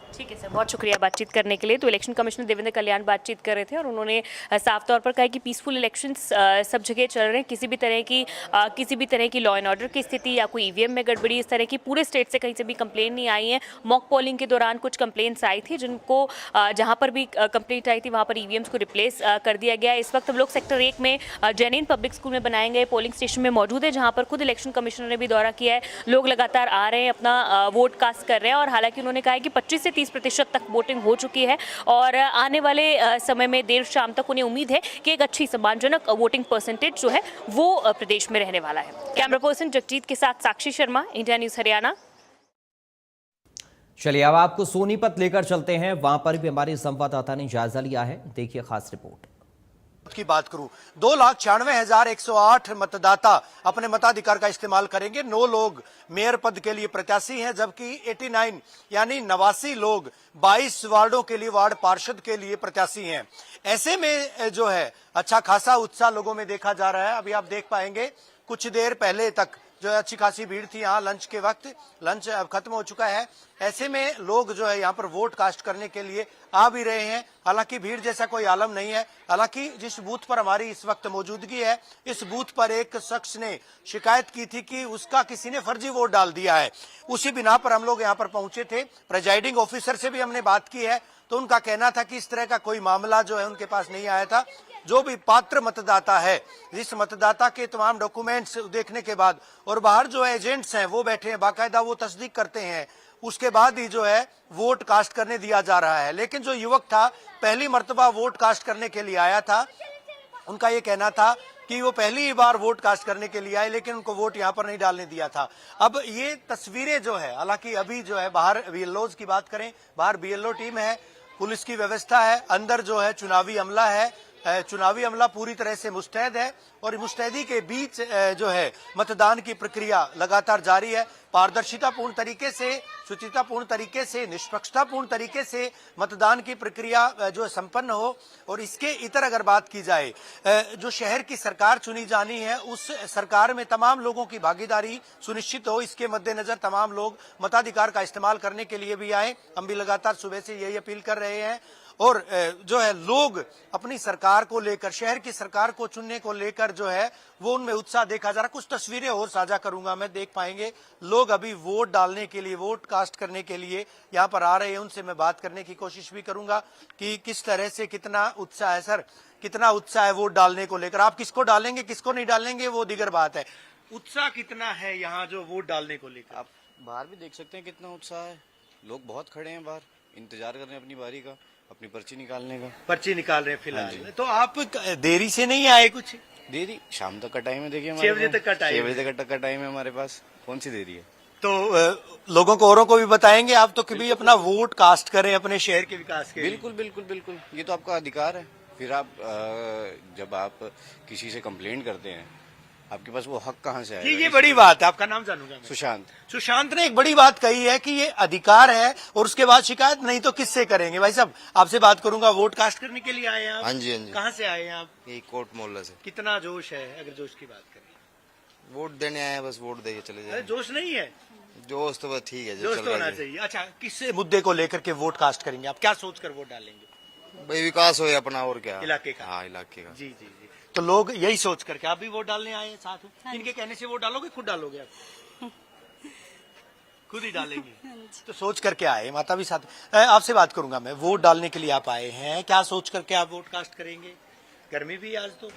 S6: ठीक है सर, बहुत शुक्रिया बातचीत करने के लिए। तो इलेक्शन कमिश्नर देवेंद्र कल्याण बातचीत कर रहे थे और उन्होंने साफ तौर पर कहा कि पीसफुल इलेक्शंस सब जगह चल रहे हैं, किसी भी तरह की लॉ एंड ऑर्डर की स्थिति या कोई ईवीएम में गड़बड़ी इस तरह की पूरे स्टेट से कहीं से भी कंप्लेन नहीं आई है। मॉक पोलिंग के दौरान कुछ कंप्लेंट्स आई थी जिनको जहां पर भी कंप्लेंट आई थी वहां पर ईवीएम्स को रिप्लेस कर दिया गया। इस वक्त हम लोग सेक्टर 1 में जैनिन पब्लिक स्कूल में बनाए गए पोलिंग स्टेशन में मौजूद है, जहाँ पर खुद इलेक्शन कमिश्नर ने भी दौरा किया है। लोग लगातार आ रहे हैं, अपना वोट कास्ट कर रहे हैं और हालांकि उन्होंने कहा है कि 25 से 30% तक वोटिंग हो चुकी है और आने वाले समय में देर शाम तक उन्हें उम्मीद है कि एक अच्छी सम्मानजनक वोटिंग परसेंटेज जो है वो प्रदेश में रहने वाला है। कैमरा पर्सन जगजीत के साथ साक्षी शर्मा, इंडिया न्यूज हरियाणा।
S2: चलिए अब आपको सोनीपत लेकर चलते हैं, वहां पर भी हमारे संवाददाता ने जायजा लिया है, देखिए खास रिपोर्ट
S8: की बात करूं 2,96,108 मतदाता अपने मताधिकार का इस्तेमाल करेंगे। 9 लोग मेयर पद के लिए प्रत्याशी हैं, जबकि 89 यानी 89 लोग 22 वार्डों के लिए वार्ड पार्षद के लिए प्रत्याशी हैं। ऐसे में जो है अच्छा खासा उत्साह लोगों में देखा जा रहा है। अभी आप देख पाएंगे कुछ देर पहले तक जो है अच्छी खासी भीड़ थी यहाँ लंच के वक्त, लंच अब खत्म हो चुका है। ऐसे में लोग जो है यहाँ पर वोट कास्ट करने के लिए आ भी रहे हैं। हालांकि भीड़ जैसा कोई आलम नहीं है। हालांकि जिस बूथ पर हमारी इस वक्त मौजूदगी है, इस बूथ पर एक शख्स ने शिकायत की थी कि उसका किसी ने फर्जी वोट डाल दिया है। उसी बिना पर हम लोग यहाँ पर पहुंचे थे। प्रिजाइडिंग ऑफिसर से भी हमने बात की है तो उनका कहना था कि इस तरह का कोई मामला जो है उनके पास नहीं आया था। जो भी पात्र मतदाता है, जिस मतदाता के तमाम डॉक्यूमेंट्स देखने के बाद और बाहर जो एजेंट्स हैं वो बैठे हैं, बाकायदा वो तस्दीक करते हैं, उसके बाद ही जो है वोट कास्ट करने दिया जा रहा है। लेकिन जो युवक था पहली मर्तबा वोट कास्ट करने के लिए आया था, उनका ये कहना था कि वो पहली बार वोट कास्ट करने के लिए आए लेकिन उनको वोट यहाँ पर नहीं डालने दिया था। अब ये तस्वीरें जो है, हालांकि अभी जो है बाहर बीएलओज की बात करें, बाहर बीएलओ टीम है, पुलिस की व्यवस्था है, अंदर जो है चुनावी अमला है, चुनावी अमला पूरी तरह से मुस्तैद है और मुस्तैदी के बीच जो है मतदान की प्रक्रिया लगातार जारी है। पारदर्शितापूर्ण तरीके से, शुचितापूर्ण तरीके से, निष्पक्षतापूर्ण तरीके से मतदान की प्रक्रिया जो है संपन्न हो। और इसके इतर अगर बात की जाए, जो शहर की सरकार चुनी जानी है उस सरकार में तमाम लोगों की भागीदारी सुनिश्चित हो, इसके मद्देनजर तमाम लोग मताधिकार का इस्तेमाल करने के लिए भी आए। हम भी लगातार सुबह से यही अपील कर रहे हैं और जो है लोग अपनी सरकार को लेकर, शहर की सरकार को चुनने को लेकर जो है वो उनमें उत्साह देखा जा रहा है। कुछ तस्वीरें और साझा करूंगा मैं, देख पाएंगे लोग अभी वोट डालने के लिए, वोट कास्ट करने के लिए यहाँ पर आ रहे हैं। उनसे मैं बात करने की कोशिश भी करूंगा कि किस तरह से कितना उत्साह है। सर, कितना उत्साह है वोट डालने को लेकर? आप किसको डालेंगे किसको नहीं डालेंगे वो दीगर बात है, उत्साह कितना है यहाँ जो वोट डालने को लेकर?
S9: आप बाहर भी देख सकते हैं कितना उत्साह है, लोग बहुत खड़े हैं बाहर, इंतजार कर रहे हैं अपनी बारी का, अपनी पर्ची निकालने का।
S8: पर्ची निकाल रहे हैं फिलहाल। तो आप देरी से नहीं आए? कुछ
S9: देरी शाम तक का टाइम है, देखिए
S8: 6 बजे तक का टाइम,
S9: 6 बजे तक का टाइम है हमारे पास, कौन सी देरी है?
S8: तो लोगों को, औरों को भी बताएंगे आप तो कि भी अपना वोट कास्ट करें अपने शहर के विकास के।
S9: बिल्कुल बिल्कुल बिल्कुल, ये तो आपका अधिकार है। फिर आप जब आप किसी से कंप्लेंट करते हैं, आपके पास वो हक कहाँ से आएगा?
S8: ये बड़ी बात है। आपका नाम जानूंगा मैं?
S9: सुशांत।
S8: सुशांत ने एक बड़ी बात कही है कि ये अधिकार है और उसके बाद शिकायत नहीं तो किससे करेंगे? भाई साहब, आपसे बात करूंगा, वोट कास्ट करने के लिए आए हैं आप?
S9: हाँ जी, हाँ जी।
S8: कहाँ से आए हैं आप?
S9: ये कोर्ट मोहल्ला से।
S8: कितना जोश है अगर जोश की बात करें?
S9: वोट देने आए हैं, बस वोट देके चले जाए।
S8: जोश नहीं है?
S9: जोश तो बस ठीक है,
S8: जोश तो होना चाहिए। अच्छा, किस मुद्दे को लेकर के वोट कास्ट करेंगे आप? क्या सोच कर वोट डालेंगे?
S9: भाई विकास हो अपना, और क्या,
S8: इलाके का।
S9: हाँ, इलाके का।
S8: जी जी जी। तो लोग यही सोच करके, आप भी वोट डालने आए हैं साथ में? इनके कहने से वोट डालोगे, खुद डालोगे आप? खुद ही डालेंगे? तो सोच करके आए। माता भी साथ। आपसे बात करूंगा मैं, वोट डालने के लिए आप आए हैं, क्या सोच करके आप वोट कास्ट करेंगे? गर्मी भी आज तो।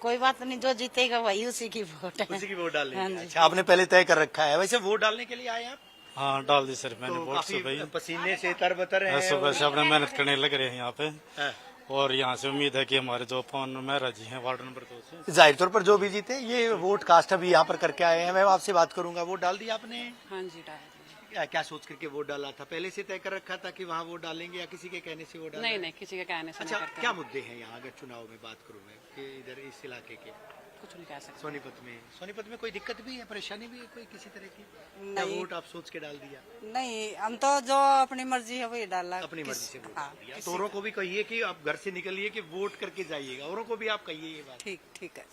S10: कोई बात नहीं, जो जीतेगा वही उसी की वोट है।
S8: उसी की वोट डालेंगे?
S10: हाँ जी।
S8: अच्छा, आपने पहले तय कर रखा है। वैसे वोट डालने के लिए आए हैं आप?
S11: हाँ, डाल दी सर मैंने
S8: तो
S11: वोट सुबह
S8: पसीने से तरबतर हैं।
S11: सुबह से अपना मेहनत करने लग रहे हैं यहाँ पे।
S8: हाँ।
S11: और यहाँ से उम्मीद है कि हमारे जो पवन मेहरा जी हैं वार्ड नंबर 2 से,
S8: जाहिर तौर पर जो भी जीते, ये वोट कास्ट अभी यहाँ पर करके आए हैं। मैं आपसे बात करूंगा, वोट डाल दिया आपने?
S10: हाँ जी, डाल
S8: क्या सोच करके वोट डाला था? पहले से तय कर रखा था कि वहाँ वोट डालेंगे या किसी के कहने से वोट डाला?
S12: नहीं, किसी के कहने से
S8: अच्छा,
S12: नहीं करते।
S8: क्या मुद्दे हैं यहाँ अगर चुनाव में बात करूँ मैं कि इधर इस इलाके के?
S12: कुछ नहीं कह सकते।
S8: सोनीपत में कोई दिक्कत भी है, परेशानी भी है कोई किसी तरह की? या
S10: नहीं।
S8: वोट आप सोच के डाल दिया?
S10: नहीं, हम तो जो अपनी मर्जी है वही डाला।
S8: अपनी मर्जी से वोट
S10: हाँ,
S8: डाल दिया। तो औरों को भी कहिए कि आप घर से निकलिए कि वोट करके जाइएगा, औरों को भी आप कहिए ये बात।
S10: ठीक है।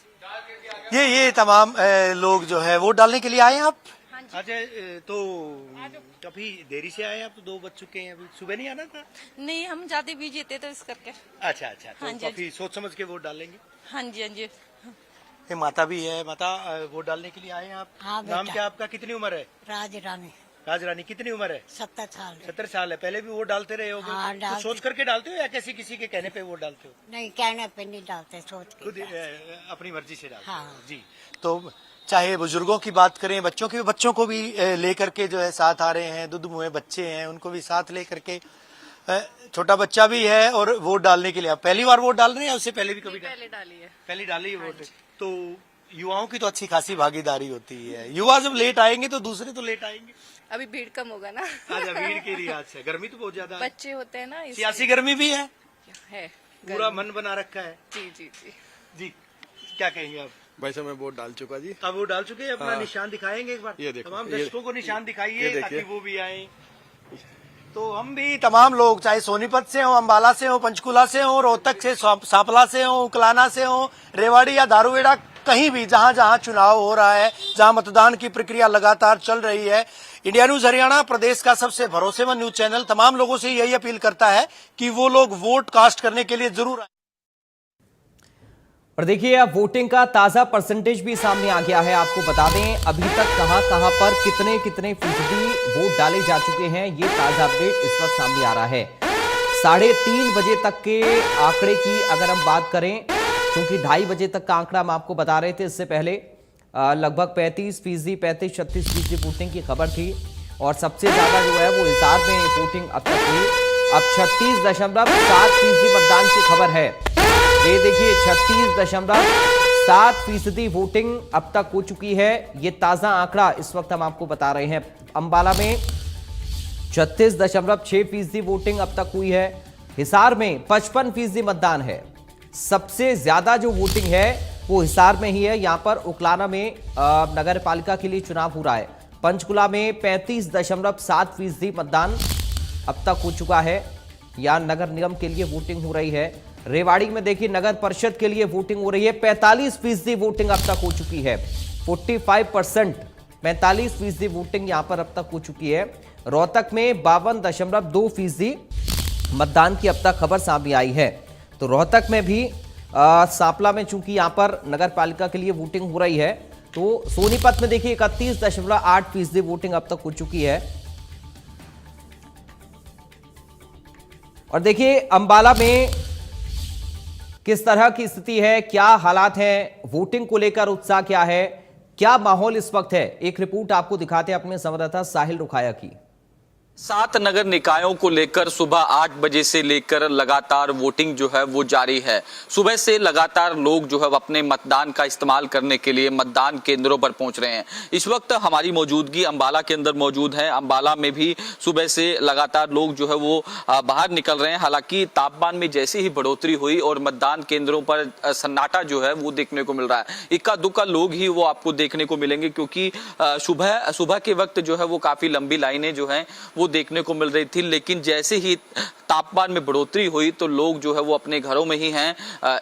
S8: ये तमाम लोग जो है वोट डालने के लिए आए हैं आप? अच्छा, तो काफी देरी से आए आप? 2 बज चुके हैं, अभी सुबह नहीं आना था?
S10: नहीं, हम ज्यादा बिजी थे तो इस करके।
S8: अच्छा, तो
S10: हाँ जी,
S8: काफी सोच समझ के वोट डालेंगे।
S10: हाँ जी।
S8: ये माता भी है। माता, वोट डालने के लिए आए हैं आप?
S10: हाँ,
S8: नाम
S10: बेटा।
S8: क्या आपका? कितनी उम्र है? राजरानी। कितनी उम्र है?
S10: 70 साल।
S8: 70 साल है। पहले भी वोट डालते रहे होगे?
S10: हाँ,
S8: तो सोच करके डालते हो या किसी के कहने पे वोट डालते हो?
S10: नहीं, कहने पे नहीं डालते, सोच
S8: खुद अपनी मर्जी से डालते
S10: हाँ।
S8: हो? जी। तो चाहे बुजुर्गों की बात करें, बच्चों को भी लेकर के जो है साथ आ रहे हैं, दूध मुँहे बच्चे हैं उनको भी साथ लेकर के, छोटा बच्चा भी है और वोट डालने के लिए। आप पहली बार वोट डाल रहे हैं या उससे पहले भी कभी? पहले डाली है वोट। तो युवाओं की तो अच्छी खासी भागीदारी होती है। युवा जब लेट आएंगे तो दूसरे तो लेट आएंगे।
S12: अभी भीड़ कम होगा ना।
S8: अच्छा, भीड़ के लिहाज से गर्मी तो बहुत ज्यादा है।
S12: बच्चे होते हैं ना,
S8: सियासी गर्मी भी है, पूरा
S12: गर्मी।
S8: मन बना रखा है। जी, क्या कहेंगे आप?
S13: भाई साहब, मैं वोट डाल चुका जी।
S8: अब वो डाल चुके हैं, अपना
S13: हाँ।
S8: निशान दिखाएंगे एक बार?
S13: ये देखो,
S8: तमाम
S13: ये-
S8: दर्शकों को निशान दिखाइए
S13: ये
S8: ताकि
S13: देखिए।
S8: वो भी आए। तो हम भी तमाम लोग, चाहे सोनीपत से हो, अम्बाला से हो, पंचकुला से हो, रोहतक से, सांपला से हो, उकलाना से हो, रेवाड़ी या दारूवेड़ा, कहीं भी जहां जहां चुनाव हो रहा है, जहां मतदान की प्रक्रिया लगातार चल रही है, इंडिया न्यूज हरियाणा, प्रदेश का सबसे भरोसेमंद न्यूज चैनल, तमाम लोगों से यही अपील करता है कि वो लोग वोट कास्ट करने के लिए जरूर आए।
S2: और देखिए, अब वोटिंग का ताजा परसेंटेज भी सामने आ गया है। आपको बता दें अभी तक कहां पर कितने फीसदी वोट डाले जा चुके हैं, ये ताजा अपडेट इस वक्त सामने आ रहा है। 3:30 बजे तक के आंकड़े की अगर हम बात करें, क्योंकि 2:30 बजे तक का आंकड़ा हम आपको बता रहे थे, इससे पहले लगभग 35% वोटिंग की खबर थी। और सबसे ज्यादा जो है वो हिसार में वोटिंग अब तक हुई। अब 36.7% मतदान की खबर है। ये देखिए, 36.7% वोटिंग अब तक हो चुकी है। ये ताजा आंकड़ा इस वक्त हम आपको बता रहे हैं। अंबाला में 36.6% वोटिंग अब तक हुई है। हिसार में 55% मतदान है। सबसे ज्यादा जो वोटिंग है वो हिसार में ही है। यहां पर उकलाना में नगर पालिका के लिए चुनाव हो रहा है। पंचकुला में 35.7% मतदान अब तक हो चुका है। यहां नगर निगम के लिए वोटिंग हो रही है। रेवाड़ी में देखिए, नगर परिषद के लिए वोटिंग हो रही है। 45% वोटिंग अब तक हो चुकी है। 45% वोटिंग यहां पर अब तक हो चुकी है। रोहतक में 52.2% मतदान की अब तक खबर सामने आई है। तो रोहतक में भी सांपला में चूंकि यहां पर नगर पालिका के लिए वोटिंग हो रही है, तो सोनीपत में देखिए 31.8% वोटिंग अब तक हो चुकी है। और देखिए, अंबाला में किस तरह की स्थिति है, क्या हालात हैं, वोटिंग को लेकर उत्साह क्या है, क्या माहौल इस वक्त है, एक रिपोर्ट आपको दिखाते हैं अपने संवाददाता साहिल रुखाया की।
S1: 7 नगर निकायों को लेकर सुबह 8 बजे से लेकर लगातार वोटिंग जो है वो जारी है। सुबह से लगातार लोग जो है अपने मतदान का इस्तेमाल करने के लिए मतदान केंद्रों पर पहुंच रहे हैं। इस वक्त हमारी मौजूदगी अंबाला के अंदर मौजूद है। अंबाला में भी सुबह से लगातार लोग जो है वो बाहर निकल रहे हैं। हालांकि तापमान में जैसे ही बढ़ोतरी हुई और मतदान केंद्रों पर सन्नाटा जो है वो देखने को मिल रहा है। इक्का दुक्का लोग ही वो आपको देखने को मिलेंगे, क्योंकि सुबह के वक्त जो है वो काफी लंबी लाइनें जो है वो देखने को मिल रही थी। लेकिन जैसे ही तापमान में बढ़ोतरी हुई तो लोग जो है वो अपने घरों में ही हैं।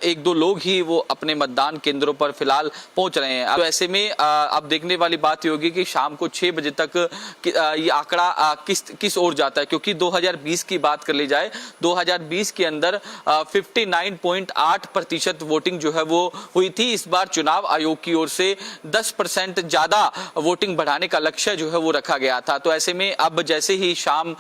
S1: 1-2 लोग ही वो अपने मतदान केंद्रों पर फिलहाल पहुंच रहे हैं। तो ऐसे में अब देखने वाली बात ये होगी कि शाम को 6 बजे तक ये आंकड़ा किस ओर जाता है, क्योंकि 2020 की बात कर ली जाए, 2020 के अंदर 59.8% वोटिंग जो है वो हुई थी। इस बार चुनाव आयोग की ओर से 10% ज्यादा वोटिंग बढ़ाने का लक्ष्य जो है वो रखा गया था। तो ऐसे में अब जैसे ही शाम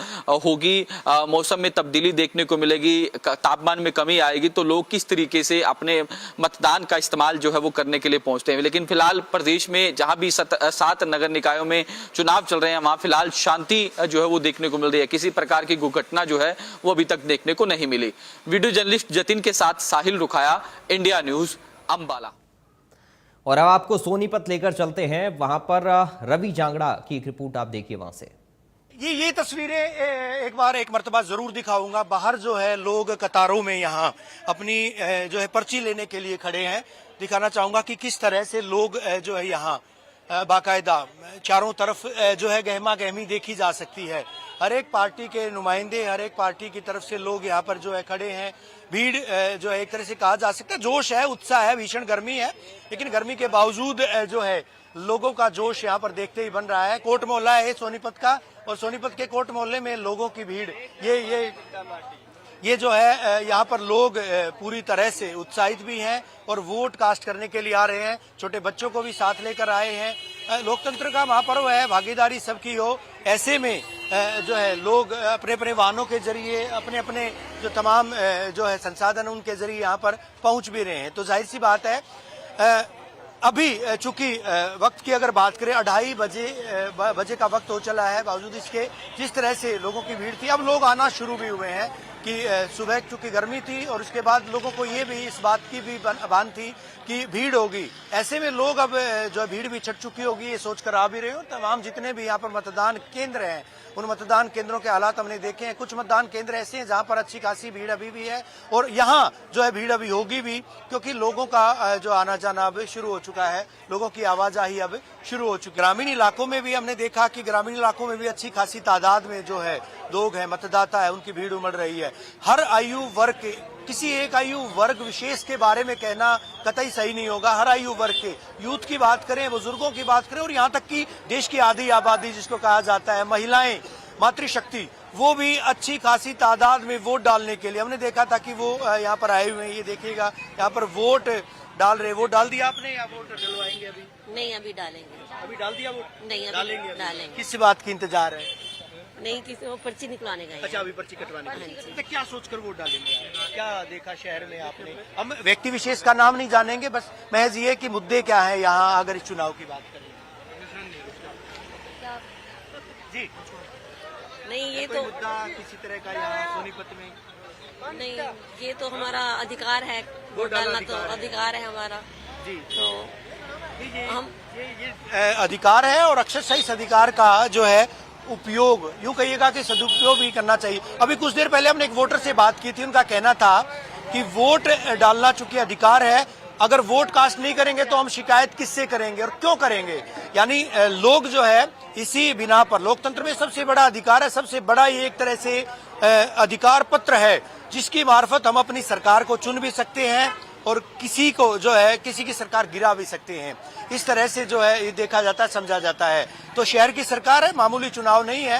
S1: होगी, मौसम में तब्दीली देखने को मिलेगी, तापमान में कमी आएगी, तो लोग किस तरीके से अपने मतदान का इस्तेमाल जो है वो करने के लिए पहुंचते हैं। लेकिन फिलहाल प्रदेश में जहां भी 7 नगर निकायों में चुनाव चल रहे हैं, वहां फिलहाल शांति जो है वो देखने को मिल रही है। किसी प्रकार की दुर्घटना जो है वो अभी तक देखने को नहीं मिली। वीडियो जर्नलिस्ट जतिन के साथ साहिल रुखाया, इंडिया न्यूज, अंबाला।
S2: और अब आपको सोनीपत लेकर चलते हैं, वहां पर रवि जांगड़ा की एक रिपोर्ट आप देखिए वहां से।
S8: ये तस्वीरें एक बार एक मर्तबा जरूर दिखाऊंगा। बाहर जो है लोग कतारों में यहाँ अपनी जो है पर्ची लेने के लिए खड़े हैं। दिखाना चाहूंगा कि किस तरह से लोग जो है यहाँ बाकायदा चारों तरफ जो है गहमा गहमी देखी जा सकती है। हर एक पार्टी के नुमाइंदे, हर एक पार्टी की तरफ से लोग यहाँ पर जो है खड़े हैं। भीड़ जो है एक तरह से कहा जा सकता है जोश है, उत्साह है, भीषण गर्मी है, लेकिन गर्मी के बावजूद जो है लोगों का जोश यहाँ पर देखते ही बन रहा है। कोट मोहल्ला है सोनीपत का, और सोनीपत के कोट मोहल्ले में लोगों की भीड़ ये जो है यहाँ पर लोग पूरी तरह से उत्साहित भी हैं और वोट कास्ट करने के लिए आ रहे हैं। छोटे बच्चों को भी साथ लेकर आए हैं। लोकतंत्र का महापर्व है, भागीदारी सबकी हो, ऐसे में जो है लोग अपने अपने वाहनों के जरिए अपने अपने जो तमाम जो है संसाधन उनके जरिए यहाँ पर पहुंच भी रहे हैं। तो जाहिर सी बात है अभी चूंकि वक्त की अगर बात करें 2:30 बजे का वक्त हो चला है, बावजूद इसके जिस तरह से लोगों की भीड़ थी, अब लोग आना शुरू भी हुए हैं कि सुबह चूंकि गर्मी थी और उसके बाद लोगों को ये भी इस बात की भी भान थी कि भीड़ होगी। ऐसे में लोग अब जो भीड़ भी छट चुकी होगी ये सोचकर आ भी रहे हो। तमाम जितने भी यहाँ पर मतदान केंद्र हैं उन मतदान केंद्रों के हालात हमने देखे हैं। कुछ मतदान केंद्र ऐसे हैं जहां पर अच्छी खासी भीड़ अभी भी है और यहाँ जो है भीड़ अभी होगी भी, क्योंकि लोगों का जो आना जाना अब शुरू हो चुका है, लोगों की आवाजाही अब शुरू हो चुकी है। ग्रामीण इलाकों में भी हमने देखा कि ग्रामीण इलाकों में भी अच्छी खासी तादाद में जो है लोग हैं, मतदाता है, उनकी भीड़ उमड़ रही है। हर आयु वर्ग के, किसी एक आयु वर्ग विशेष के बारे में कहना कतई सही नहीं होगा। हर आयु वर्ग के, यूथ की बात करें, बुजुर्गों की बात करें और यहाँ तक कि देश की आधी आबादी जिसको कहा जाता है, महिलाएं, मातृशक्ति, वो भी अच्छी खासी तादाद में वोट डालने के लिए हमने देखा था कि वो यहाँ पर आए हुए हैं। ये देखिएगा यहाँ पर वोट डाल रहे। वोट डाल दिया आपने या वोट डलवाएंगे अभी?
S10: नहीं, अभी डालेंगे।
S8: अभी डाल दिया वोट?
S10: नहीं, अभी डालेंगे।
S8: किस बात की इंतजार है?
S10: नहीं, किसी वो पर्ची निकलवाने गए।
S8: अच्छा, अभी पर्ची कटवाने गए। तो क्या सोचकर वोट डालेंगे? क्या देखा शहर में आपने? हम व्यक्ति विशेष का नाम नहीं जानेंगे, बस महज ये कि मुद्दे क्या है यहाँ अगर इस चुनाव की बात करें। जी
S10: नहीं, ये
S8: कोई
S10: तो
S8: मुद्दा किसी तरह का यहाँ सोनीपत में?
S10: नहीं, ये तो हमारा अधिकार है, वोट डालना तो अधिकार है हमारा
S8: जी।
S10: तो हम
S8: ये अधिकार है और अक्षरशः इस अधिकार का जो है उपयोग, यूं कहिएगा कि सदुपयोग भी करना चाहिए। अभी कुछ देर पहले हमने एक वोटर से बात की थी, उनका कहना था कि वोट डालना चूंकि अधिकार है, अगर वोट कास्ट नहीं करेंगे तो हम शिकायत किससे करेंगे और क्यों करेंगे। यानी लोग जो है इसी बिना पर, लोकतंत्र में सबसे बड़ा अधिकार है, सबसे बड़ा ये एक तरह से अधिकार पत्र है जिसकी मार्फत हम अपनी सरकार को चुन भी सकते हैं और किसी को जो है किसी की सरकार गिरा भी सकते हैं। इस तरह से जो है ये देखा जाता है, समझा जाता है। तो शहर की सरकार है, मामूली चुनाव नहीं है,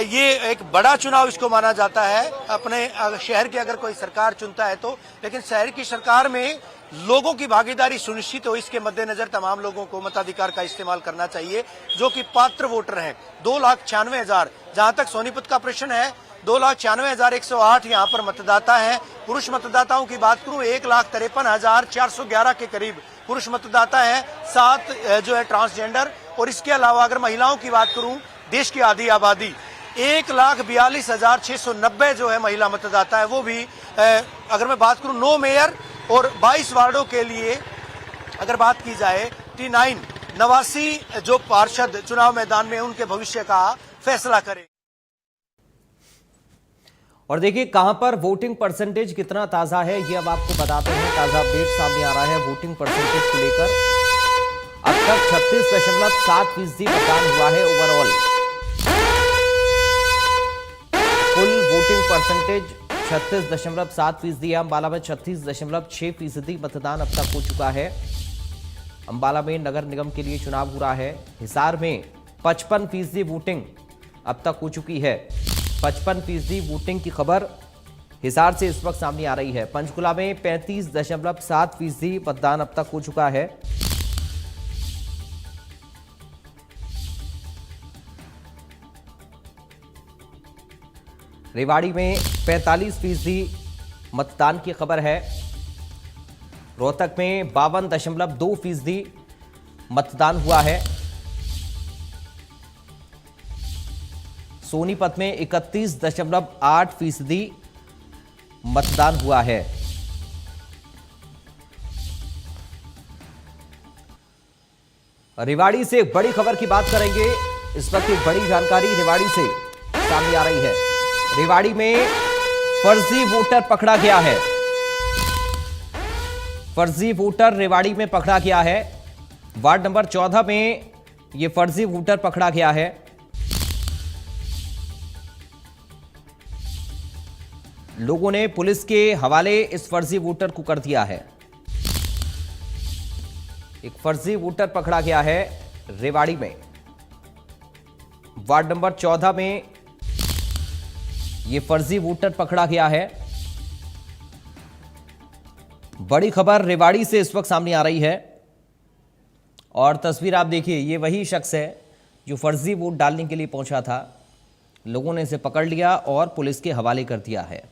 S8: ये एक बड़ा चुनाव इसको माना जाता है अपने शहर की अगर कोई सरकार चुनता है तो। लेकिन शहर की सरकार में लोगों की भागीदारी सुनिश्चित हो, इसके मद्देनजर तमाम लोगों को मताधिकार का इस्तेमाल करना चाहिए जो कि पात्र वोटर हैं। 2,96,000 जहां तक सोनीपत का प्रश्न है, 2,96,108 यहाँ पर मतदाता हैं। पुरुष मतदाताओं की बात करूं 1,53,411 के करीब पुरुष मतदाता हैं, 7 जो है ट्रांसजेंडर, और इसके अलावा अगर महिलाओं की बात करूं देश की आधी आबादी 1,42,690 जो है महिला मतदाता है। वो भी अगर मैं बात करूं 9 मेयर और 22 वार्डों के लिए अगर बात की जाए 89 जो पार्षद चुनाव मैदान में उनके भविष्य का फैसला करें।
S2: और देखिए कहां पर वोटिंग परसेंटेज कितना ताजा है ये अब आपको बताते हैं। ताजा अपडेट सामने आ रहा है वोटिंग परसेंटेज को लेकर। अब तक 36.7% मतदान हुआ है ओवरऑल। कुल वोटिंग परसेंटेज 36.7% है। अंबाला में 36.6% मतदान अब तक हो चुका है। अंबाला में नगर निगम के लिए चुनाव हो रहा है। हिसार में 55% वोटिंग अब तक हो चुकी है। 55% वोटिंग की खबर हिसार से इस वक्त सामने आ रही है। पंचकुला में 35.7% मतदान अब तक हो चुका है। रेवाड़ी में 45% मतदान की खबर है। रोहतक में 52.2% मतदान हुआ है। सोनीपत में 31.8% मतदान हुआ है। रेवाड़ी से एक बड़ी खबर की बात करेंगे। इस वक्त एक बड़ी जानकारी रेवाड़ी से सामने आ रही है। रेवाड़ी में फर्जी वोटर पकड़ा गया है। फर्जी वोटर रेवाड़ी में पकड़ा गया है। वार्ड नंबर 14 में यह फर्जी वोटर पकड़ा गया है। लोगों ने पुलिस के हवाले इस फर्जी वोटर को कर दिया है। एक फर्जी वोटर पकड़ा गया है रेवाड़ी में। वार्ड नंबर 14 में यह फर्जी वोटर पकड़ा गया है। बड़ी खबर रेवाड़ी से इस वक्त सामने आ रही है और तस्वीर आप देखिए, ये वही शख्स है जो फर्जी वोट डालने के लिए पहुंचा था। लोगों ने इसे पकड़ लिया और पुलिस के हवाले कर दिया है।